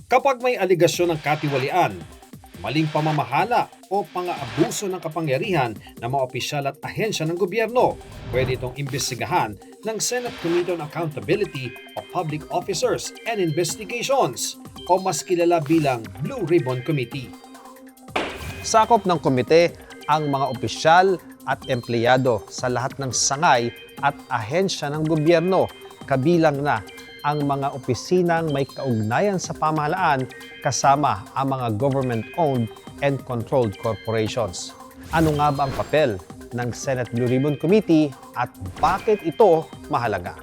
Kapag may aligasyon ng katiwalian, maling pamamahala o pang-aabuso ng kapangyarihan ng mga opisyal at ahensya ng gobyerno, pwede itong imbestigahan ng Senate Committee on Accountability of Public Officers and Investigations o mas kilala bilang Blue Ribbon Committee. Sakop ng komite ang mga opisyal at empleyado sa lahat ng sangay at ahensya ng gobyerno, kabilang na ang mga opisinang may kaugnayan sa pamahalaan kasama ang mga government-owned and controlled corporations. Ano nga ba ang papel ng Senate Blue Ribbon Committee at bakit ito mahalaga?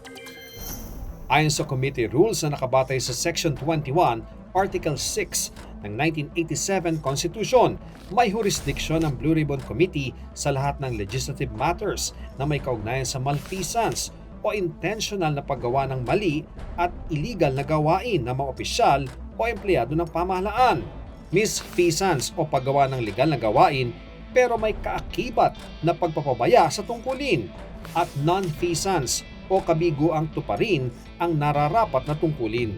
Ayon sa committee rules na nakabatay sa Section 21, Article 6 ng 1987 Constitution, may jurisdiction ng Blue Ribbon Committee sa lahat ng legislative matters na may kaugnayan sa malfeasance o intentional na paggawa ng mali at illegal na gawain ng mga opisyal o empleyado ng pamahalaan. Misfeasance o paggawa ng legal na gawain pero may kaakibat na pagpapabaya sa tungkulin, at non-feasance o kabiguang tuparin ang nararapat na tungkulin.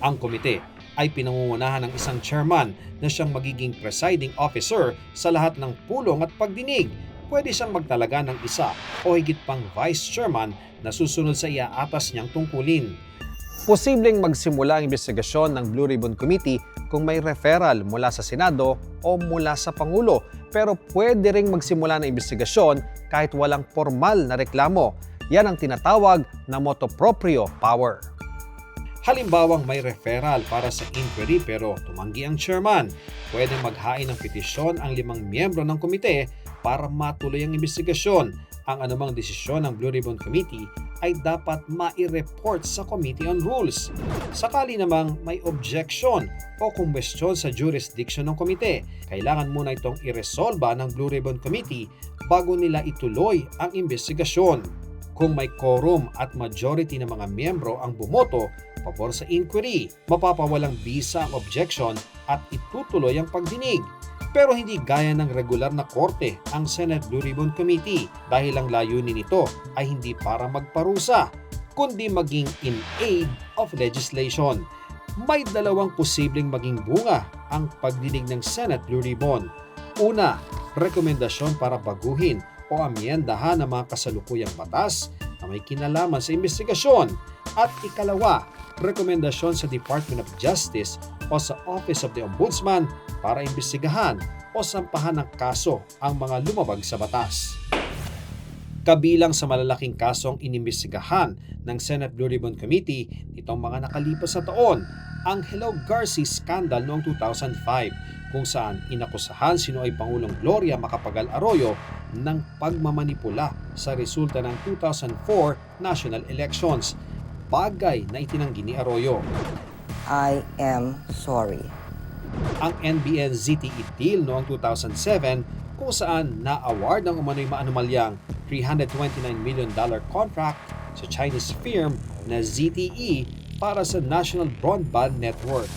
Ang komite ay pinangungunahan ng isang chairman na siyang magiging presiding officer sa lahat ng pulong at pagdinig. Pwede siyang magtalaga ng isa o higit pang vice chairman na susunod sa iaatas niyang tungkulin. Posibleng magsimula ang investigasyon ng Blue Ribbon Committee kung may referral mula sa Senado o mula sa Pangulo, pero pwede ring magsimula ng investigasyon kahit walang formal na reklamo. Yan ang tinatawag na motu proprio power. Halimbawang may referral para sa inquiry pero tumanggi ang chairman, pwedeng maghain ng petisyon ang 5 miyembro ng komite para matuloy ang investigasyon. Ang anumang desisyon ng Blue Ribbon Committee ay dapat mai-report sa Committee on Rules. Sakali namang may objection o kumbestiyon sa jurisdiction ng komite, kailangan muna itong iresolba ng Blue Ribbon Committee bago nila ituloy ang investigasyon. Kung may quorum at majority ng mga miyembro ang bumoto pabor sa inquiry, mapapawalang bisa ang objection at itutuloy ang pagdinig. Pero hindi gaya ng regular na korte ang Senate Blue Ribbon Committee dahil ang layunin nito ay hindi para magparusa, kundi maging in aid of legislation. May 2 posibleng maging bunga ang pagdinig ng Senate Blue Ribbon. Una, rekomendasyon para baguhin o amyendahan ang mga kasalukuyang batas na may kinalaman sa investigasyon. At ikalawa, rekomendasyon sa Department of Justice o sa Office of the Ombudsman para imbestigahan o sampahan ng kaso ang mga lumabag sa batas. Kabilang sa malalaking kasong inimbestigahan ng Senate Blue Ribbon Committee nitong mga nakalipas na taon, ang Hello Garci scandal noong 2005, kung saan inakusahan sinoy Pangulong Gloria Macapagal Arroyo ng pagmamanipula sa resulta ng 2004 national elections, bagay na itinanggi ni Arroyo. I am sorry. Ang NBN-ZTE deal noong 2007, kung saan na-award ng umano'y maanumalyang $329 million contract sa Chinese firm na ZTE para sa National Broadband Network.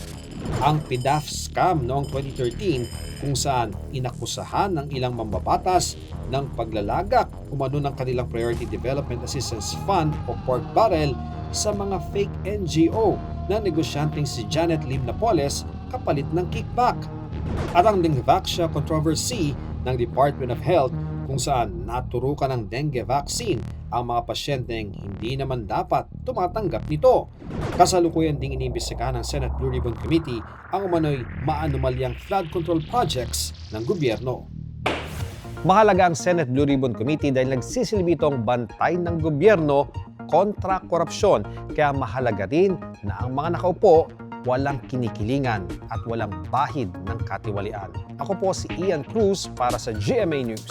Ang PDAF scam noong 2013, kung saan inakusahan ng ilang mambabatas ng paglalagak umano ng kanilang Priority Development Assistance Fund o pork barrel sa mga fake NGO na negosyanteng si Janet Lim Napoles kapalit ng kickback. At ang Dengvaxia controversy ng Department of Health, kung saan naturukan ng dengue vaccine ang mga pasyenteng hindi naman dapat tumatanggap nito. Kasalukuyan ding iniimbestigahan ng Senate Blue Ribbon Committee ang umano'y maanumalyang flood control projects ng gobyerno. Mahalaga ang Senate Blue Ribbon Committee dahil nagsisilbi itong bantay ng gobyerno kontra korupsyon, kaya mahalaga rin na ang mga nakaupo walang kinikilingan at walang bahid ng katiwalian. Ako po si Ian Cruz para sa GMA News.